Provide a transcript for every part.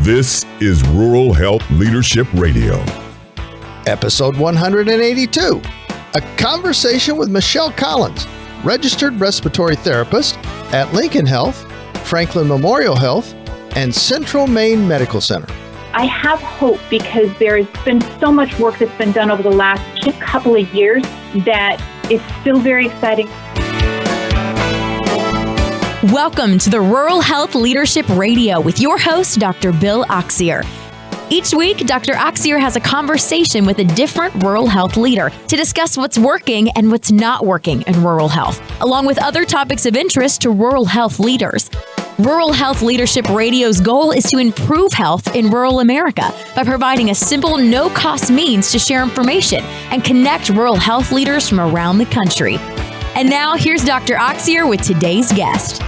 This is Rural Health Leadership Radio. Episode 182, a conversation with Michelle Collins, registered respiratory therapist at Lincoln Health, Franklin Memorial Health, and Central Maine Medical Center. I have hope because there's been so much work that's been done over the last just couple of years that it's still very exciting. Welcome to the Rural Health Leadership Radio with your host, Dr. Bill Oxier. Each week, Dr. Oxier has a conversation with a different rural health leader to discuss what's working and what's not working in rural health, along with other topics of interest to rural health leaders. Rural Health Leadership Radio's goal is to improve health in rural America by providing a simple, no-cost means to share information and connect rural health leaders from around the country. And now, here's Dr. Oxier with today's guest.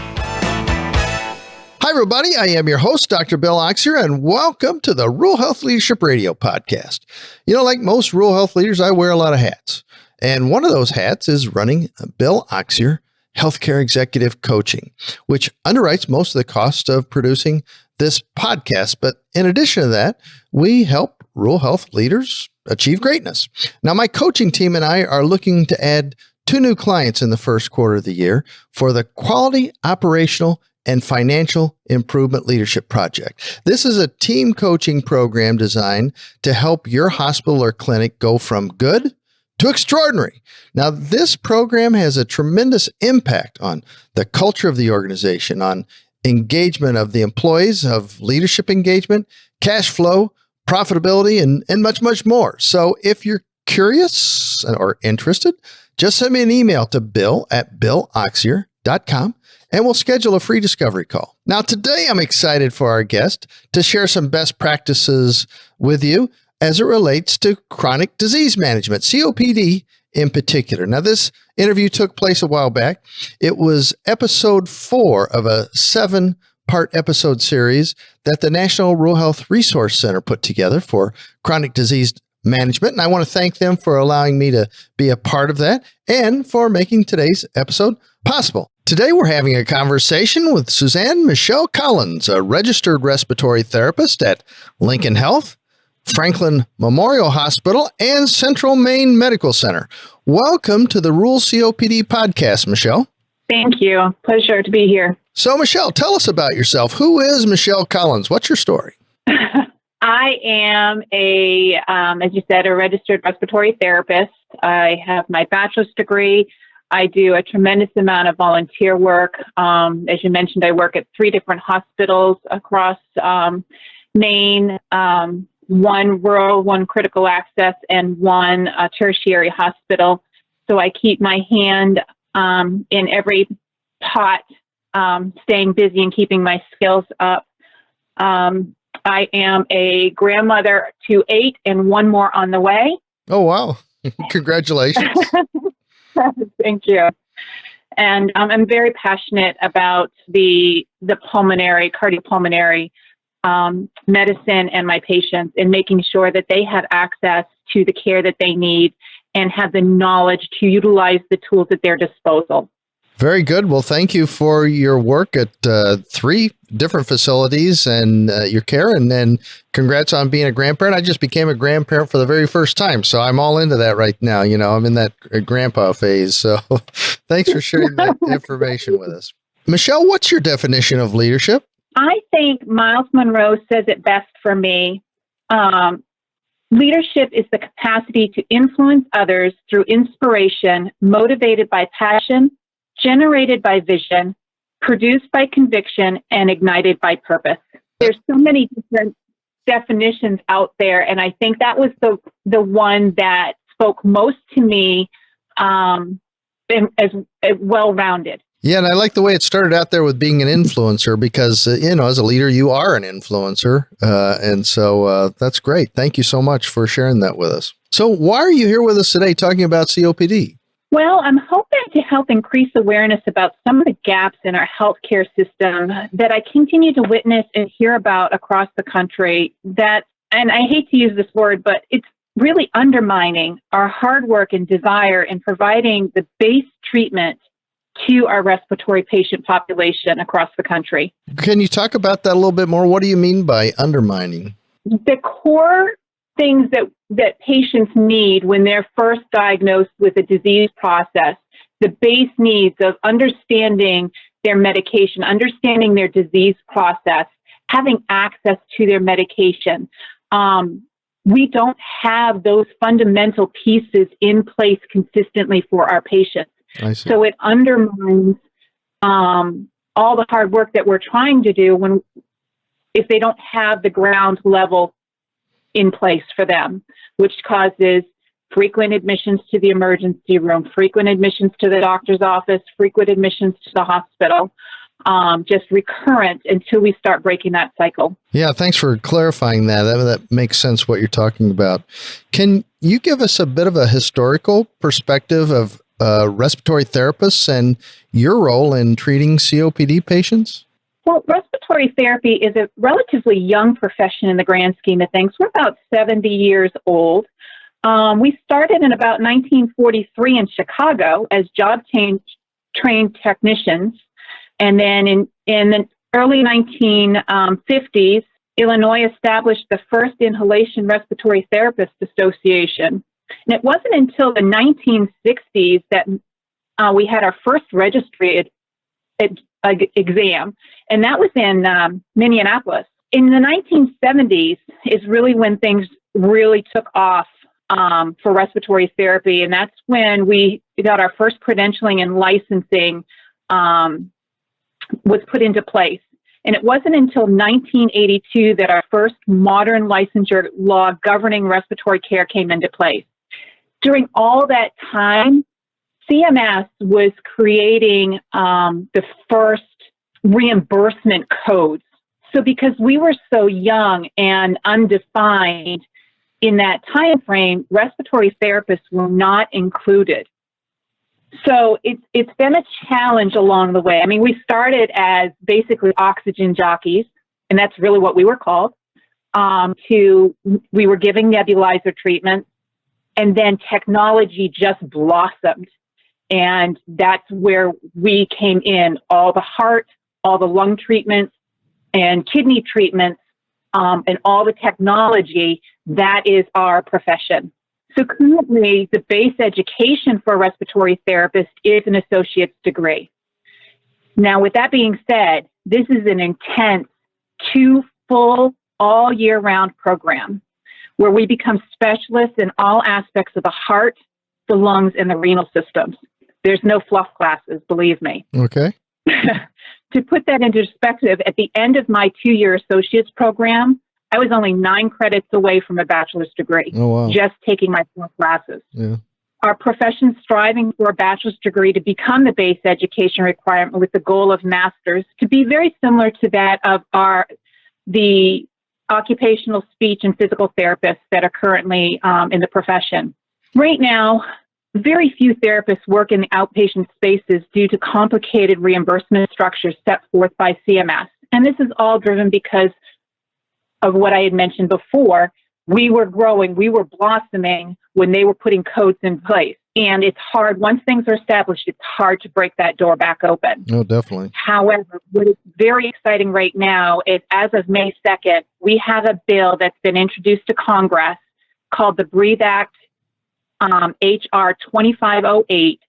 Hi, everybody. I am your host, Dr. Bill Oxier, and welcome to the Rural Health Leadership Radio podcast. You know, like most rural health leaders, I wear a lot of hats. And one of those hats is running Bill Oxier Healthcare Executive Coaching, which underwrites most of the cost of producing this podcast. But in addition to that, we help rural health leaders achieve greatness. Now, my coaching team and I are looking to add 2 new clients in the first quarter of the year for the Quality Operational and Financial Improvement Leadership Project. This is a team coaching program designed to help your hospital or clinic go from good to extraordinary. Now, this program has a tremendous impact on the culture of the organization, on engagement of the employees, of leadership engagement, cash flow, profitability, and much, much more. So if you're curious or interested, just send me an email to bill@billoxier.com. and we'll schedule a free discovery call. Now, today I'm excited for our guest to share some best practices with you as it relates to chronic disease management, COPD in particular. Now, this interview took place a while back. It was episode 4 of a 7-part episode series that the National Rural Health Resource Center put together for chronic disease management. And I want to thank them for allowing me to be a part of that and for making today's episode possible. Today, we're having a conversation with Suzanne Michelle Collins, a registered respiratory therapist at Lincoln Health, Franklin Memorial Hospital, and Central Maine Medical Center. Welcome to the Rural COPD podcast, Michelle. Thank you. Pleasure to be here. So, Michelle, tell us about yourself. Who is Michelle Collins? What's your story? I am as you said, a registered respiratory therapist. I have my bachelor's degree. I do a tremendous amount of volunteer work. As you mentioned, I work at 3 different hospitals across Maine, 1 rural, 1 critical access, and 1 tertiary hospital. So I keep my hand in every pot, staying busy and keeping my skills up. I am a grandmother to 8 and 1 more on the way. Oh, wow. Congratulations. Thank you. And I'm very passionate about the pulmonary, cardiopulmonary medicine and my patients, and making sure that they have access to the care that they need and have the knowledge to utilize the tools at their disposal. Very good. Well, thank you for your work at 3 different facilities and your care. And then congrats on being a grandparent. I just became a grandparent for the very first time. So I'm all into that right now. You know, I'm in that grandpa phase. So thanks for sharing that information with us. Michelle, what's your definition of leadership? I think Miles Monroe says it best for me. Leadership is the capacity to influence others through inspiration, motivated by passion, generated by vision, produced by conviction, and ignited by purpose. There's so many different definitions out there, and I think that was the one that spoke most to me as well-rounded. Yeah, and I like the way it started out there with being an influencer because, as a leader, you are an influencer. And so that's great. Thank you so much for sharing that with us. So why are you here with us today talking about COPD? Well, I'm hoping to help increase awareness about some of the gaps in our healthcare system that I continue to witness and hear about across the country that, and I hate to use this word, but it's really undermining our hard work and desire in providing the base treatment to our respiratory patient population across the country. Can you talk about that a little bit more? What do you mean by undermining? The core things that patients need when they're first diagnosed with a disease process, the base needs of understanding their medication, understanding their disease process, having access to their medication. We don't have those fundamental pieces in place consistently for our patients. So it undermines all the hard work that we're trying to do if they don't have the ground level in place for them, which causes frequent admissions to the emergency room, frequent admissions to the doctor's office, frequent admissions to the hospital, just recurrent until we start breaking that cycle. Yeah, thanks for clarifying that. That makes sense what you're talking about. Can you give us a bit of a historical perspective of respiratory therapists and your role in treating COPD patients? Well, respiratory therapy is a relatively young profession in the grand scheme of things. We're about 70 years old. We started in about 1943 in Chicago as job-trained technicians. And then in the early 1950s, Illinois established the first Inhalation Respiratory Therapist Association. And it wasn't until the 1960s that we had our first registry exam, and that was in Minneapolis. In the 1970s is really when things really took off for respiratory therapy, and that's when we got our first credentialing and licensing was put into place. And it wasn't until 1982 that our first modern licensure law governing respiratory care came into place. During all that time, CMS was creating the first reimbursement codes. So because we were so young and undefined in that time frame, respiratory therapists were not included. So it's been a challenge along the way. I mean, we started as basically oxygen jockeys, and that's really what we were called, we were giving nebulizer treatments, and then technology just blossomed. And that's where we came in, all the heart, all the lung treatments, and kidney treatments, and all the technology. That is our profession. So currently, the base education for a respiratory therapist is an associate's degree. Now, with that being said, this is an intense, 2 full, all year round program where we become specialists in all aspects of the heart, the lungs, and the renal systems. There's no fluff classes, believe me. Okay. To put that into perspective, at the end of my 2-year associate's program, I was only 9 credits away from a bachelor's degree, just taking my 4 classes. Yeah. Our profession striving for a bachelor's degree to become the base education requirement with the goal of master's to be very similar to that of the occupational speech and physical therapists that are currently in the profession. Right now, very few therapists work in the outpatient spaces due to complicated reimbursement structures set forth by CMS. And this is all driven because of what I had mentioned before. We were growing, we were blossoming when they were putting codes in place. And it's hard, once things are established, it's hard to break that door back open. Oh, definitely. However, what is very exciting right now is as of May 2nd, we have a bill that's been introduced to Congress called the Breathe Act, HR 2508,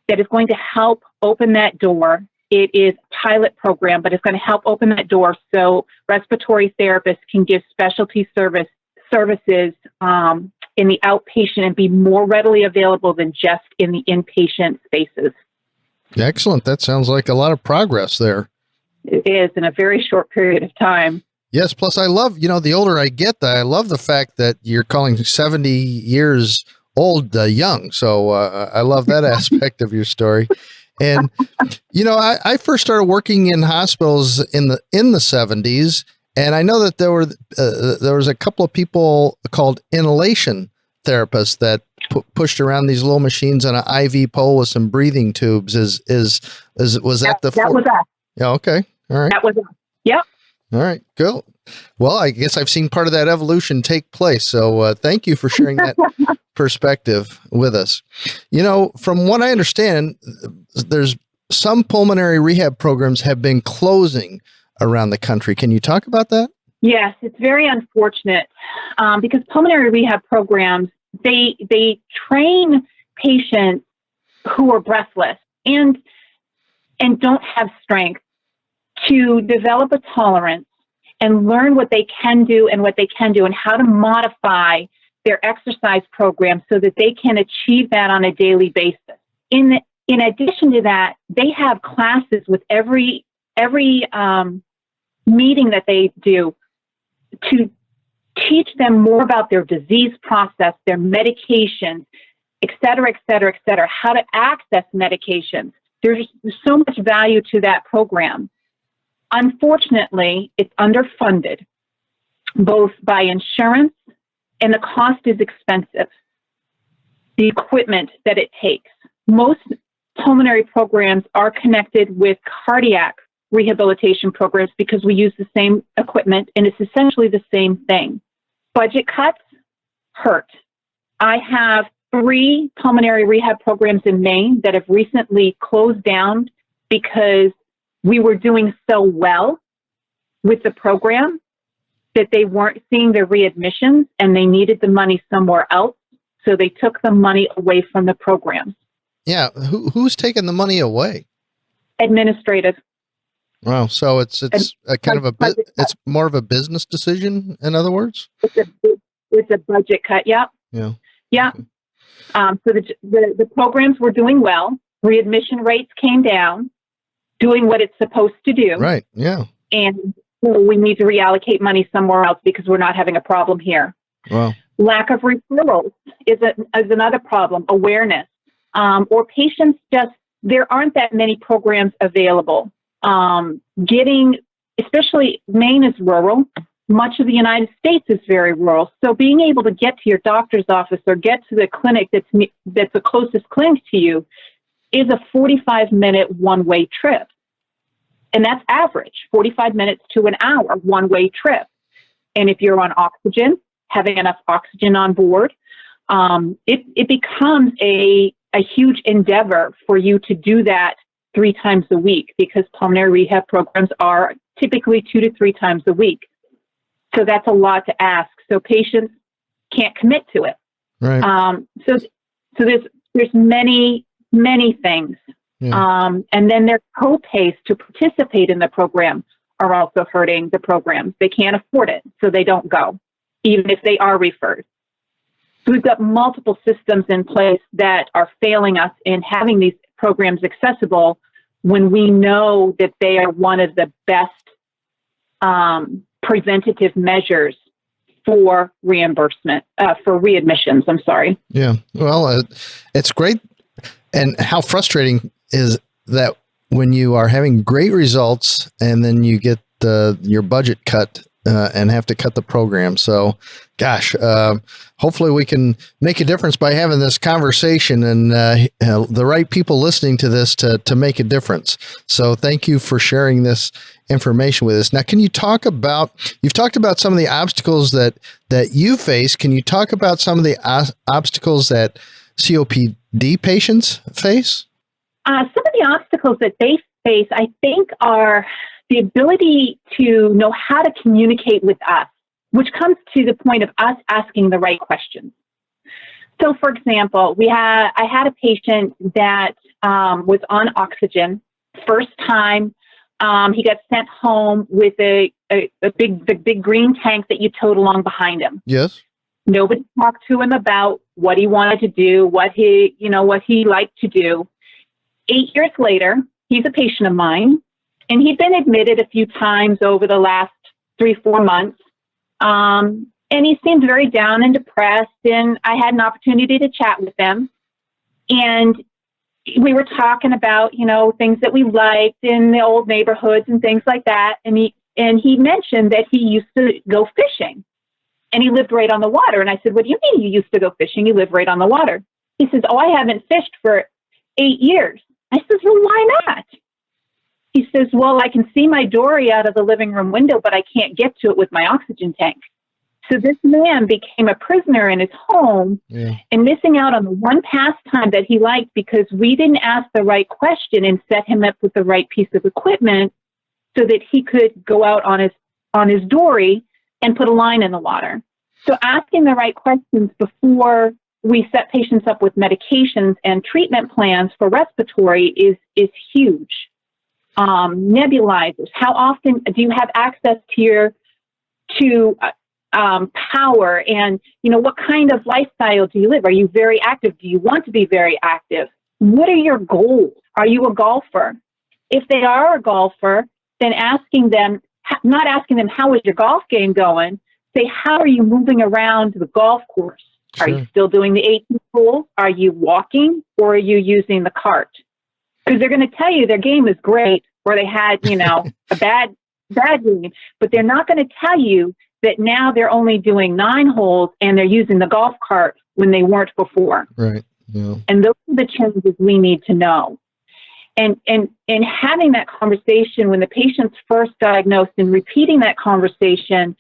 that is going to help open that door. It is a pilot program, but it's going to help open that door so respiratory therapists can give specialty services in the outpatient and be more readily available than just in the inpatient spaces. Excellent. That sounds like a lot of progress there. It is in a very short period of time. Yes. Plus, I love, the older I get, I love the fact that you're calling 70 years old young. So I love that aspect of your story. And, I first started working in hospitals in the 70s. And I know that there was a couple of people called inhalation therapists that pushed around these little machines on an IV pole with some breathing tubes. Was that the? That was us. Yeah. Okay. All right. That was us. Yep. All right. Cool. Well, I guess I've seen part of that evolution take place. So thank you for sharing that perspective with us. From what I understand, there's some pulmonary rehab programs have been closing around the country. Can you talk about that? Yes, it's very unfortunate because pulmonary rehab programs, they train patients who are breathless and don't have strength to develop a tolerance and learn what they can do and how to modify their exercise program so that they can achieve that on a daily basis. In addition to that, they have classes with every meeting that they do to teach them more about their disease process, their medications, et cetera, how to access medications. There's so much value to that program. Unfortunately, it's underfunded, both by insurance, and the cost is expensive. The equipment that it takes. Most pulmonary programs are connected with cardiac rehabilitation programs because we use the same equipment and it's essentially the same thing. Budget cuts hurt. I have 3 pulmonary rehab programs in Maine that have recently closed down because we were doing so well with the program that they weren't seeing their readmissions and they needed the money somewhere else. So they took the money away from the program. Yeah. Who's taking the money away? Administrative. Wow. So it's a kind of a bit, it's more of a business decision, in other words? It's a budget cut. Yep. Yeah. Yeah. Okay. So the programs were doing well. Readmission rates came down, doing what it's supposed to do. Right. Yeah. And so we need to reallocate money somewhere else because we're not having a problem here. Wow. Lack of referrals is another problem. Awareness. Or patients there aren't that many programs available. Especially Maine is rural. Much of the United States is very rural. So being able to get to your doctor's office or get to the clinic that's the closest clinic to you is a 45-minute one-way trip. And that's average, 45 minutes to an hour one-way trip. And if you're on oxygen, having enough oxygen on board, it becomes a huge endeavor for you to do that 3 times a week because pulmonary rehab programs are typically 2 to 3 times a week. So that's a lot to ask. So patients can't commit to it. Right. So there's many things. Yeah. And then their co-pays to participate in the program are also hurting the programs. They can't afford it, so they don't go, even if they are referred. So we've got multiple systems in place that are failing us in having these programs accessible when we know that they are one of the best preventative measures for reimbursement, for readmissions. I'm sorry. Yeah. Well, it's great. And how frustrating is that when you are having great results and then you get your budget cut and have to cut the program. So, gosh, hopefully we can make a difference by having this conversation and the right people listening to this to make a difference. So thank you for sharing this information with us. Now, can you talk about, you've talked about some of the obstacles that you face. Can you talk about some of the obstacles that COPD patients face? Some of the obstacles that they face, I think, are the ability to know how to communicate with us, which comes to the point of us asking the right questions. So, for example, I had a patient that was on oxygen. First time, he got sent home with a big green tank that you towed along behind him. Yes. Nobody talked to him about what he wanted to do, what he liked to do. 8 years later, he's a patient of mine, and he'd been admitted a few times over the last 3-4 months. And he seemed very down and depressed, and I had an opportunity to chat with him. And we were talking about, things that we liked in the old neighborhoods and things like that. And he mentioned that he used to go fishing, and he lived right on the water. And I said, "What do you mean you used to go fishing? You live right on the water." He says, "Oh, I haven't fished for 8 years." I says, "Well, why not?" He says, "Well, I can see my dory out of the living room window, but I can't get to it with my oxygen tank." So this man became a prisoner in his home and missing out on the one pastime that he liked because we didn't ask the right question and set him up with the right piece of equipment so that he could go out on his dory and put a line in the water. So asking the right questions before we set patients up with medications and treatment plans for respiratory is huge. Nebulizers. How often do you have access to power? And, what kind of lifestyle do you live? Are you very active? Do you want to be very active? What are your goals? Are you a golfer? If they are a golfer, then not asking them, how is your golf game going? Say, how are you moving around the golf course? Sure. Are you still doing the 18 hole? Are you walking or are you using the cart? Because they're going to tell you their game is great or they had, a bad game, but they're not going to tell you that now they're only doing 9 holes and they're using the golf cart when they weren't before. Right. Yeah. And those are the changes we need to know. And having that conversation when the patient's first diagnosed and repeating that conversation,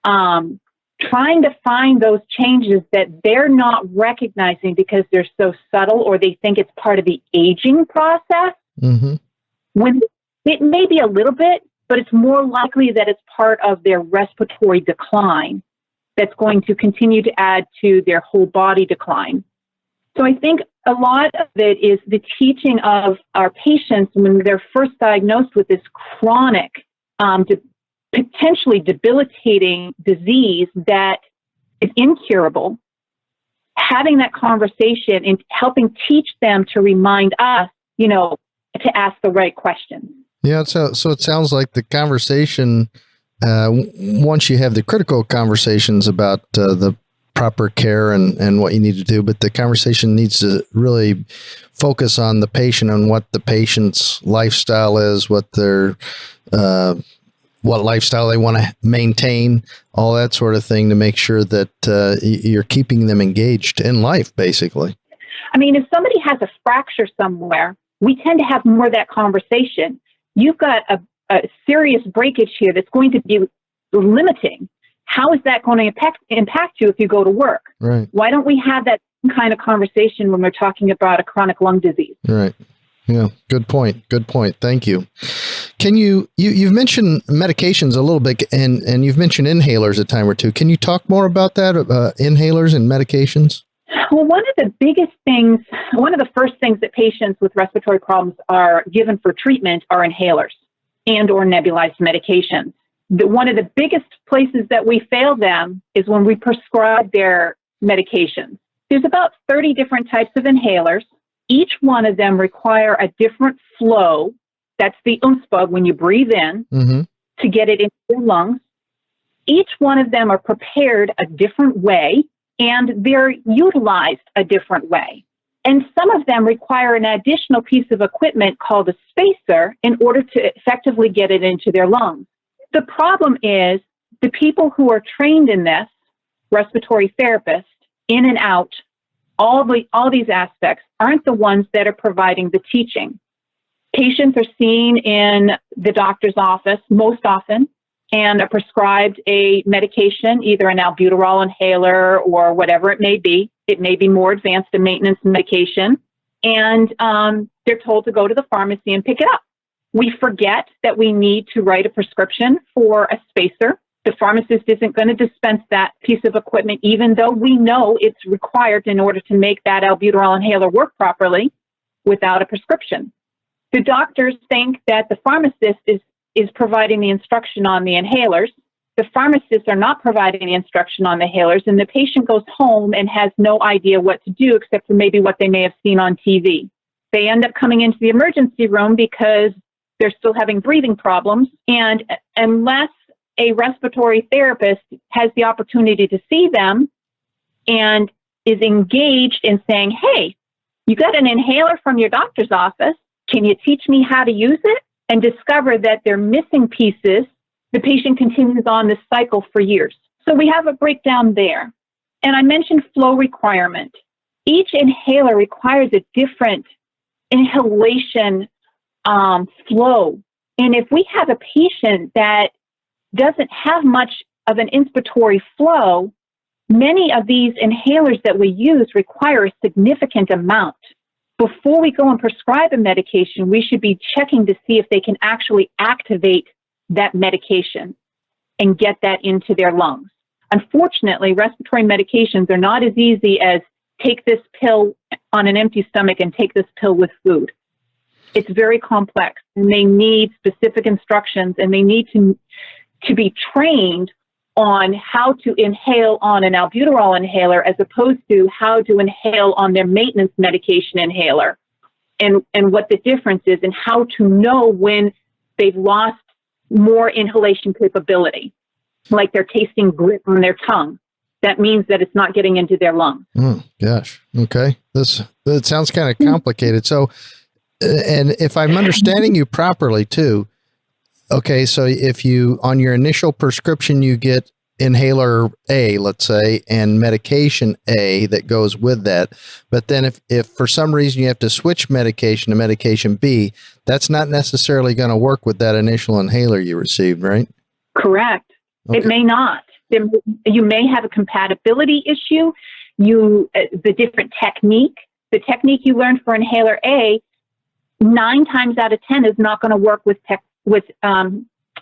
trying to find those changes that they're not recognizing because they're so subtle or they think it's part of the aging process. Mm-hmm. When it may be a little bit, but it's more likely that it's part of their respiratory decline that's going to continue to add to their whole body decline. So I think a lot of it is the teaching of our patients when they're first diagnosed with this chronic, potentially debilitating disease that is incurable, having that conversation and helping teach them to remind us, to ask the right questions. Yeah, so it sounds like the conversation, once you have the critical conversations about the proper care and what you need to do, but the conversation needs to really focus on the patient and what the patient's lifestyle is, what their what lifestyle they want to maintain, all that sort of thing to make sure that you're keeping them engaged in life, basically. I mean, if somebody has a fracture somewhere, we tend to have more of that conversation. You've got a serious breakage here that's going to be limiting. How is that going to impact you if you go to work? Right. Why don't we have that kind of conversation when we're talking about a chronic lung disease? Right. Yeah. Good point. Good point. Thank you. Can you've mentioned medications a little bit and you've mentioned inhalers a time or two. Can you talk more about that, inhalers and medications? Well, one of the first things that patients with respiratory problems are given for treatment are inhalers and or nebulized medications. One of the biggest places that we fail them is when we prescribe their medications. There's about 30 different types of inhalers. Each one of them require a different flow. That's the UNSPA when you breathe in to get it into your lungs. Each one of them are prepared a different way and they're utilized a different way. And some of them require an additional piece of equipment called a spacer in order to effectively get it into their lungs. The problem is the people who are trained in this, respiratory therapists, in and out, all these aspects, aren't the ones that are providing the teaching. Patients are seen in the doctor's office most often and are prescribed a medication, either an albuterol inhaler or whatever it may be. It may be more advanced than maintenance medication. And they're told to go to the pharmacy and pick it up. We forget that we need to write a prescription for a spacer. The pharmacist isn't going to dispense that piece of equipment, even though we know it's required in order to make that albuterol inhaler work properly without a prescription. The doctors think that the pharmacist is providing the instruction on the inhalers. The pharmacists are not providing the instruction on the inhalers, and the patient goes home and has no idea what to do except for maybe what they may have seen on TV. They end up coming into the emergency room because they're still having breathing problems, and unless a respiratory therapist has the opportunity to see them and is engaged in saying, hey, you got an inhaler from your doctor's office, can you teach me how to use it? And discover that they're missing pieces, the patient continues on this cycle for years. So we have a breakdown there. And I mentioned flow requirement. Each inhaler requires a different inhalation flow. And if we have a patient that doesn't have much of an inspiratory flow, many of these inhalers that we use require a significant amount. Before we go and prescribe a medication, we should be checking to see if they can actually activate that medication and get that into their lungs. Unfortunately, respiratory medications are not as easy as take this pill on an empty stomach and take this pill with food. It's very complex, and they need specific instructions, and they need to be trained on how to inhale on an albuterol inhaler as opposed to how to inhale on their maintenance medication inhaler, and what the difference is, and how to know when they've lost more inhalation capability, like they're tasting grit on their tongue. That means that it's not getting into their lungs. Gosh. Okay. That sounds kind of complicated. So, and if I'm understanding you properly too, okay, so if you, on your initial prescription, you get inhaler A, let's say, and medication A that goes with that. But then if for some reason you have to switch medication to medication B, that's not necessarily going to work with that initial inhaler you received, right? Correct. Okay. It may not. You may have a compatibility issue. The different technique, the technique you learned for inhaler A, 9 times out of 10 is not going to work with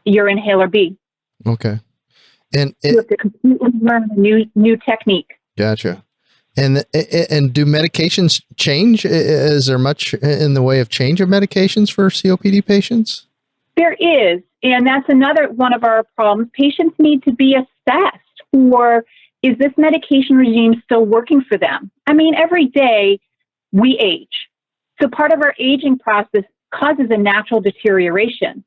your inhaler B. Okay. And you have to completely learn a new technique. Gotcha. And do medications change? Is there much in the way of change of medications for COPD patients? There is. And that's another one of our problems. Patients need to be assessed for, is this medication regime still working for them? I mean, every day we age. So part of our aging process causes a natural deterioration.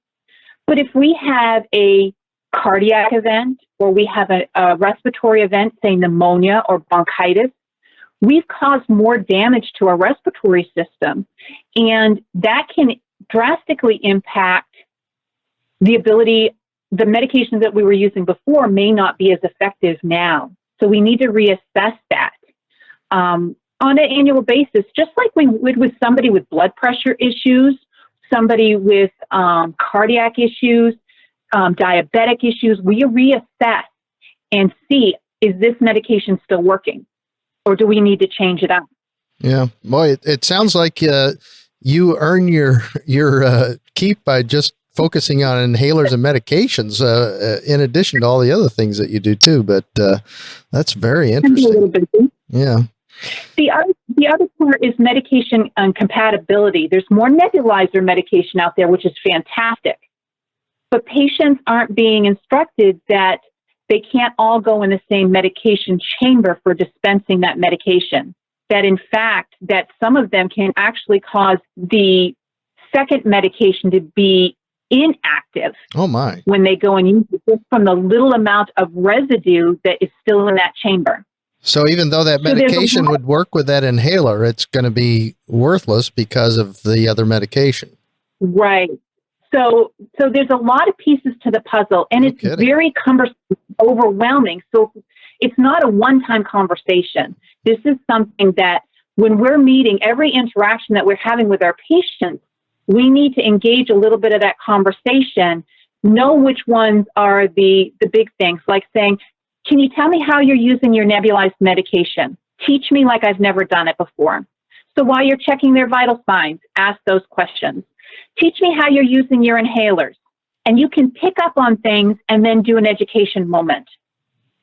But if we have a cardiac event, or we have a respiratory event, say pneumonia or bronchitis, we've caused more damage to our respiratory system. And that can drastically impact the medications that we were using before may not be as effective now. So we need to reassess that on an annual basis, just like we would with somebody with blood pressure issues, somebody with cardiac issues, diabetic issues. We reassess and see, is this medication still working, or do we need to change it out? Yeah, boy, it sounds like you earn your keep by just focusing on inhalers and medications, in addition to all the other things that you do too. But that's very interesting. A little bit. Yeah. The other part is medication compatibility. There's more nebulizer medication out there, which is fantastic. But patients aren't being instructed that they can't all go in the same medication chamber for dispensing that medication. That in fact, that some of them can actually cause the second medication to be inactive. Oh my. When they go and use it, just from the little amount of residue that is still in that chamber. So even though that medication would work with that inhaler, it's going to be worthless because of the other medication. Right. So there's a lot of pieces to the puzzle, and it's very cumbersome, overwhelming. So it's not a one-time conversation. This is something that when we're meeting, every interaction that we're having with our patients, we need to engage a little bit of that conversation, know which ones are the big things, like saying, can you tell me how you're using your nebulized medication? Teach me like I've never done it before. So while you're checking their vital signs, ask those questions. Teach me how you're using your inhalers. And you can pick up on things and then do an education moment,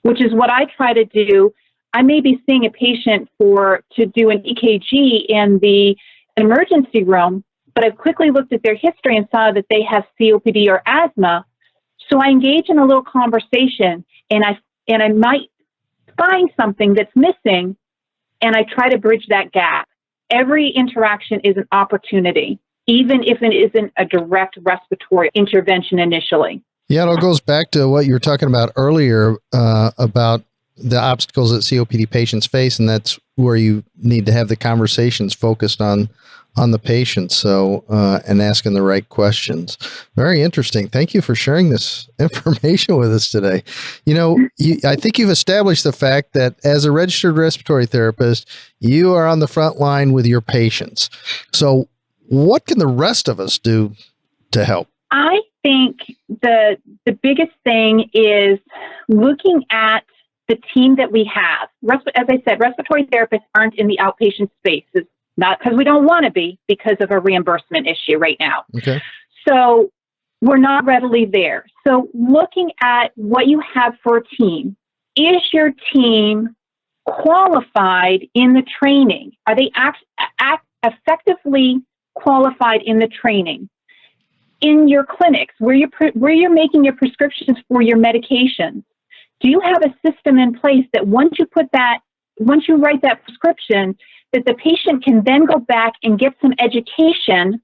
which is what I try to do. I may be seeing a patient to do an EKG in the emergency room, but I've quickly looked at their history and saw that they have COPD or asthma. So I engage in a little conversation, and I might find something that's missing, and I try to bridge that gap. Every interaction is an opportunity, even if it isn't a direct respiratory intervention initially. Yeah, it all goes back to what you were talking about earlier, about the obstacles that COPD patients face, and that's where you need to have the conversations focused on the patient, so and asking the right questions. Very interesting. Thank you for sharing this information with us today. You know, I think you've established the fact that as a registered respiratory therapist, you are on the front line with your patients. So what can the rest of us do to help? I think the biggest thing is looking at the team that we have. As I said, respiratory therapists aren't in the outpatient spaces, not because we don't want to be, because of a reimbursement issue right now. Okay. So we're not readily there. So looking at what you have for a team, is your team qualified in the training? Are they effectively qualified in the training? In your clinics, where you're making your prescriptions for your medications, do you have a system in place that once you write that prescription, that the patient can then go back and get some education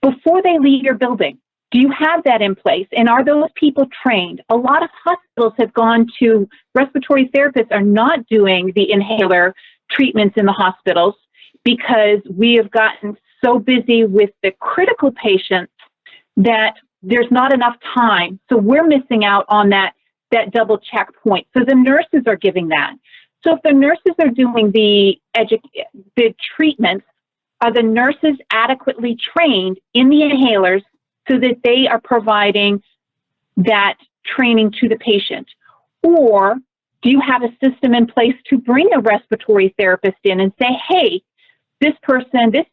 before they leave your building? Do you have that in place? And are those people trained? A lot of hospitals have gone to respiratory therapists are not doing the inhaler treatments in the hospitals because we have gotten so busy with the critical patients that there's not enough time. So we're missing out on that double checkpoint. So the nurses are giving that. So if the nurses are doing the treatments, are the nurses adequately trained in the inhalers so that they are providing that training to the patient? Or do you have a system in place to bring a respiratory therapist in and say, hey, this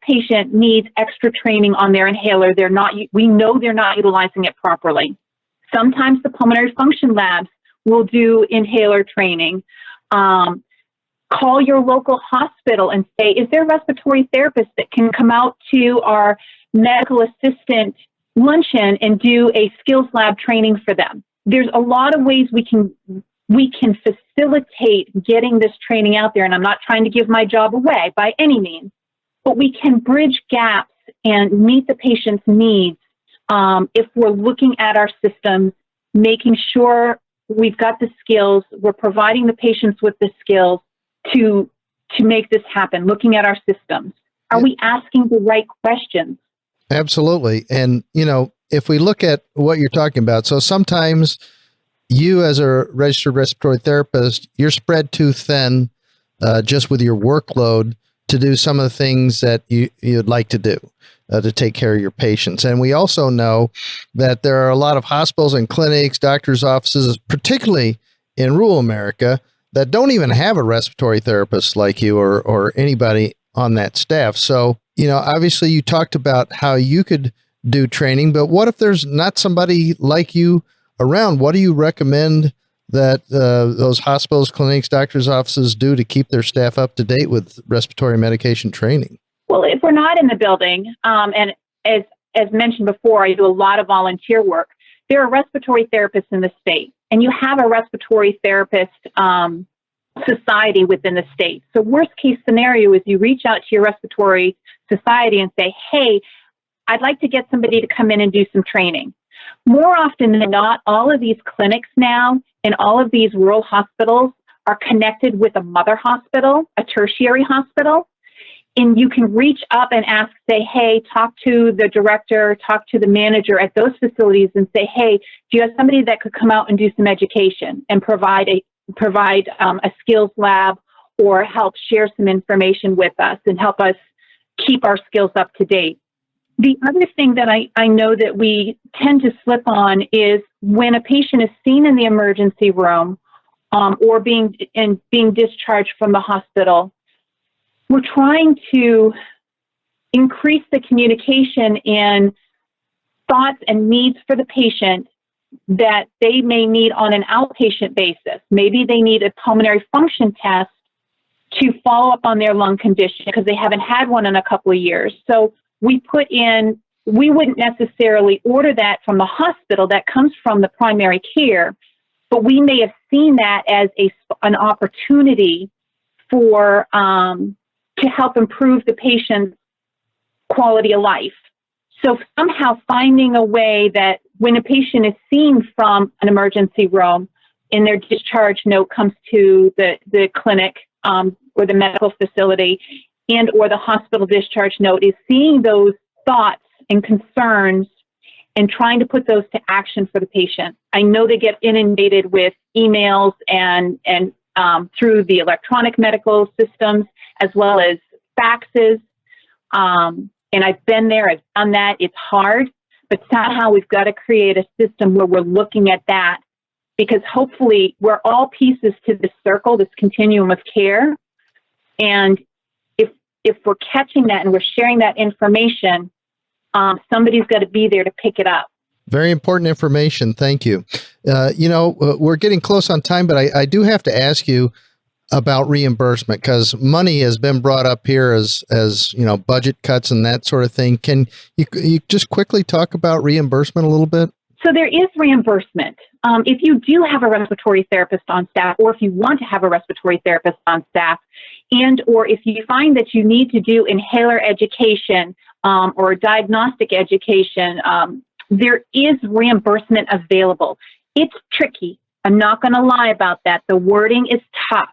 patient needs extra training on their inhaler. We know they're not utilizing it properly. Sometimes the pulmonary function labs will do inhaler training. Call your local hospital and say, is there a respiratory therapist that can come out to our medical assistant luncheon and do a skills lab training for them? There's a lot of ways we can facilitate getting this training out there. And I'm not trying to give my job away by any means, but we can bridge gaps and meet the patient's needs if we're looking at our systems, making sure we've got the skills, we're providing the patients with the skills to make this happen, looking at our systems. Are we asking the right questions? Absolutely. And, if we look at what you're talking about, so sometimes you as a registered respiratory therapist, you're spread too thin just with your workload to do some of the things that you'd like to do to take care of your patients. And we also know that there are a lot of hospitals and clinics, doctors' offices, particularly in rural America, that don't even have a respiratory therapist like you or anybody on that staff. So, obviously you talked about how you could do training, but what if there's not somebody like you around? What do you recommend that those hospitals, clinics, doctors' offices do to keep their staff up to date with respiratory medication training? Well, if we're not in the building, and as mentioned before, I do a lot of volunteer work. There are respiratory therapists in the state, and you have a respiratory therapist society within the state. So worst case scenario is you reach out to your respiratory society and say, hey, I'd like to get somebody to come in and do some training. More often than not, all of these clinics now and all of these rural hospitals are connected with a mother hospital, a tertiary hospital. And you can reach up and ask, say, hey, talk to the director, talk to the manager at those facilities and say, hey, do you have somebody that could come out and do some education and provide a skills lab or help share some information with us and help us keep our skills up to date? The other thing that I know that we tend to slip on is when a patient is seen in the emergency room or being discharged from the hospital, we're trying to increase the communication and thoughts and needs for the patient that they may need on an outpatient basis. Maybe they need a pulmonary function test to follow up on their lung condition because they haven't had one in a couple of years. So we wouldn't necessarily order that from the hospital. That comes from the primary care, but we may have seen that as an opportunity for to help improve the patient's quality of life. So somehow finding a way that when a patient is seen from an emergency room and their discharge note comes to the clinic or the medical facility and or the hospital discharge note, is seeing those thoughts and concerns and trying to put those to action for the patient. I know they get inundated with emails and through the electronic medical systems as well as faxes. And I've been there, I've done that. It's hard, But somehow we've got to create a system where we're looking at that, because hopefully we're all pieces to this circle, this continuum of care. And if we're catching that and we're sharing that information, somebody's got to be there to pick it up. Very important information. Thank you. We're getting close on time, but I do have to ask you about reimbursement, because money has been brought up here as budget cuts and that sort of thing. Can you just quickly talk about reimbursement a little bit? So there is reimbursement. If you do have a respiratory therapist on staff, or if you want to have a respiratory therapist on staff, and or if you find that you need to do inhaler education or diagnostic education, there is reimbursement available. It's tricky. I'm not going to lie about that. The wording is tough,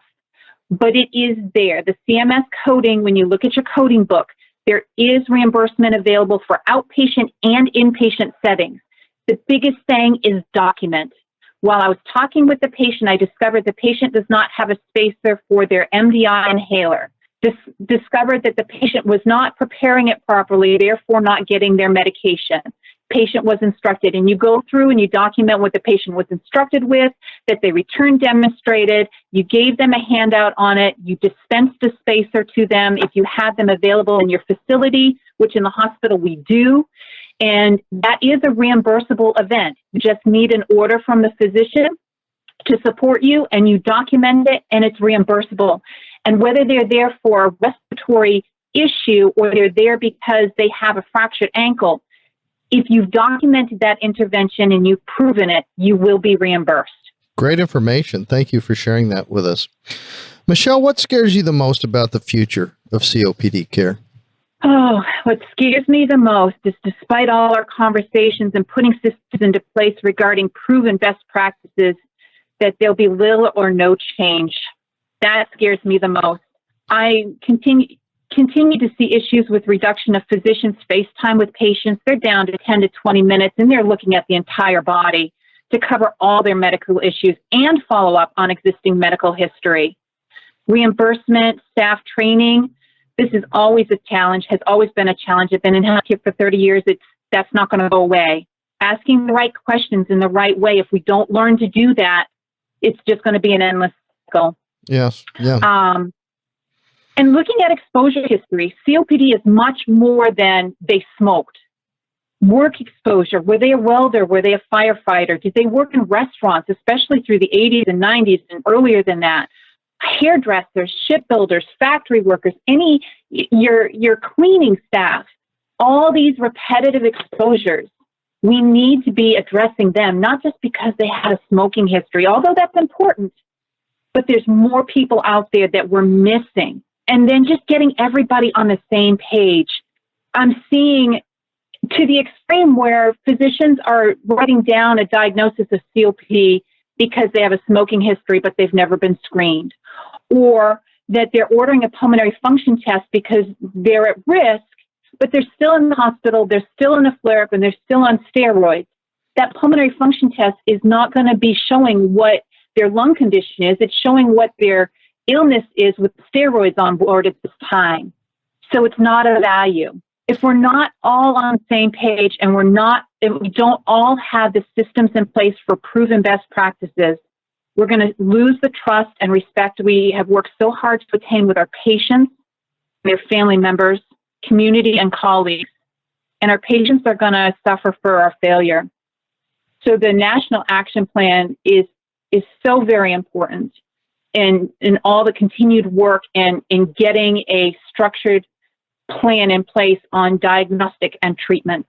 but it is there. The CMS coding, when you look at your coding book, there is reimbursement available for outpatient and inpatient settings. The biggest thing is document. While I was talking with the patient, I discovered the patient does not have a spacer for their MDI inhaler. Discovered that the patient was not preparing it properly, therefore not getting their medication. Patient was instructed, and you go through and you document what the patient was instructed with, that they returned demonstrated, you gave them a handout on it, you dispensed a spacer to them if you had them available in your facility, which in the hospital we do. And that is a reimbursable event. You just need an order from the physician to support you, and you document it, and it's reimbursable. And whether they're there for a respiratory issue or they're there because they have a fractured ankle, if you've documented that intervention and you've proven it, you will be reimbursed. Great information. Thank you for sharing that with us. Michelle, what scares you the most about the future of COPD care? Oh, what scares me the most is, despite all our conversations and putting systems into place regarding proven best practices, that there'll be little or no change. That scares me the most. I continue to see issues with reduction of physicians' face time with patients. They're down to 10 to 20 minutes, and they're looking at the entire body to cover all their medical issues and follow up on existing medical history. Reimbursement, staff training, this is always a challenge, has always been a challenge. I've been in healthcare for 30 years. That's not going to go away. Asking the right questions in the right way, if we don't learn to do that, it's just going to be an endless cycle. Yes, yeah. And looking at exposure history, COPD is much more than they smoked. Work exposure, were they a welder? Were they a firefighter? Did they work in restaurants, especially through the 80s and 90s and earlier than that? Hairdressers, shipbuilders, factory workers, your cleaning staff, all these repetitive exposures, we need to be addressing them, not just because they had a smoking history, although that's important, but there's more people out there that we're missing. And then just getting everybody on the same page. I'm seeing to the extreme where physicians are writing down a diagnosis of COPD because they have a smoking history, but they've never been screened. Or that they're ordering a pulmonary function test because they're at risk, but they're still in the hospital, they're still in a flare-up, and they're still on steroids. That pulmonary function test is not going to be showing what their lung condition is. It's showing what their illness is with steroids on board at this time. So it's not a value. If we're not all on the same page and if we don't all have the systems in place for proven best practices, we're going to lose the trust and respect we have worked so hard to attain with our patients, their family members, community, and colleagues. And our patients are going to suffer for our failure. So the National Action Plan is so very important in all the continued work in getting a structured plan in place on diagnostic and treatment.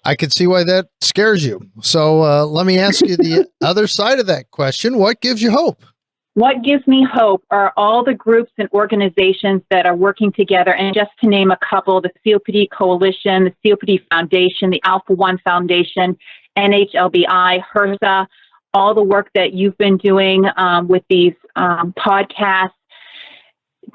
I can see why that scares you. So let me ask you the other side of that question. What gives you hope? What gives me hope are all the groups and organizations that are working together. And just to name a couple, the COPD Coalition, the COPD Foundation, the Alpha One Foundation, NHLBI, HRSA, all the work that you've been doing with these podcasts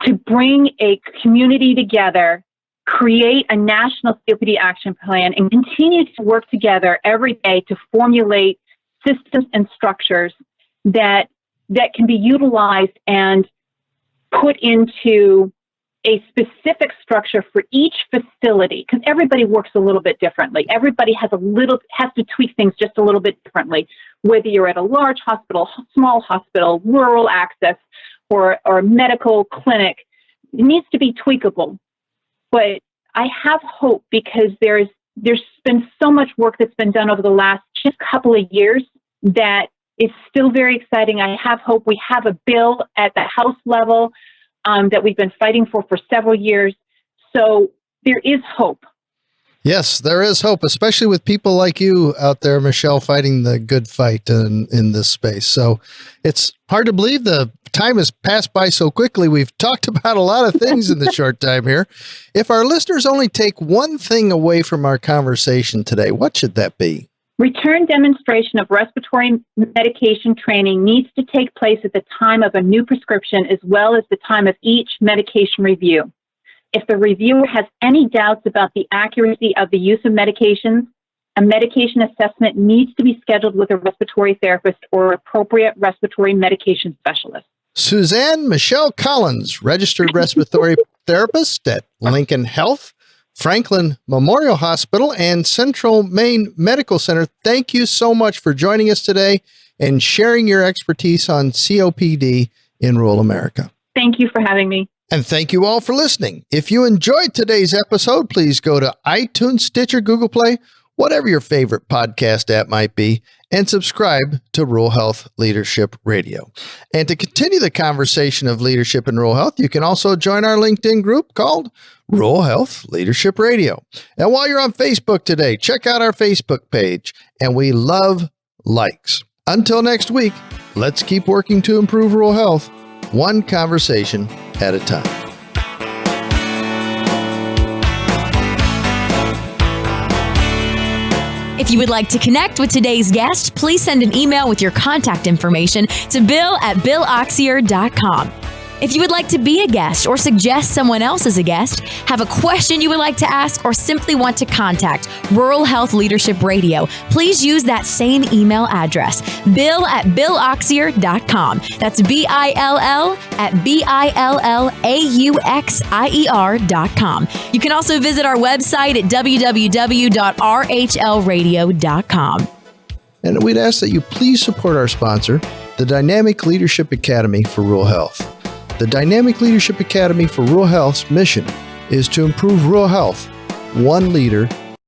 to bring a community together, create a national COPD action plan, and continue to work together every day to formulate systems and structures that can be utilized and put into a specific structure for each facility, because everybody works a little bit differently. Everybody has to tweak things just a little bit differently, whether you're at a large hospital, small hospital, rural access, or medical clinic. It needs to be tweakable. But I have hope because there's been so much work that's been done over the last just couple of years that it's still very exciting. I have hope. We have a bill at the House level that we've been fighting for several years. So there is hope. Yes, there is hope, especially with people like you out there, Michelle, fighting the good fight in this space. So it's hard to believe the time has passed by so quickly. We've talked about a lot of things in the short time here. If our listeners only take one thing away from our conversation today, what should that be? Return demonstration of respiratory medication training needs to take place at the time of a new prescription as well as the time of each medication review. If the reviewer has any doubts about the accuracy of the use of medications, a medication assessment needs to be scheduled with a respiratory therapist or appropriate respiratory medication specialist. Suzanne Michelle Collins, registered respiratory therapist at Lincoln Health, Franklin Memorial Hospital, and Central Maine Medical Center. Thank you so much for joining us today and sharing your expertise on COPD in rural America. Thank you for having me. And thank you all for listening. If you enjoyed today's episode, please go to iTunes, Stitcher, Google Play, whatever your favorite podcast app might be, and subscribe to Rural Health Leadership Radio. And to continue the conversation of leadership in rural health, you can also join our LinkedIn group called Rural Health Leadership Radio. And while you're on Facebook today, check out our Facebook page. And we love likes. Until next week, let's keep working to improve rural health, one conversation at a time. If you would like to connect with today's guest, please send an email with your contact information to bill@billoxier.com. If you would like to be a guest or suggest someone else as a guest, have a question you would like to ask, or simply want to contact Rural Health Leadership Radio, please use that same email address, bill@billoxier.com. That's BILL@BILLAUXIER.com. You can also visit our website at www.rhlradio.com. And we'd ask that you please support our sponsor, the Dynamic Leadership Academy for Rural Health. The Dynamic Leadership Academy for Rural Health's mission is to improve rural health, one leader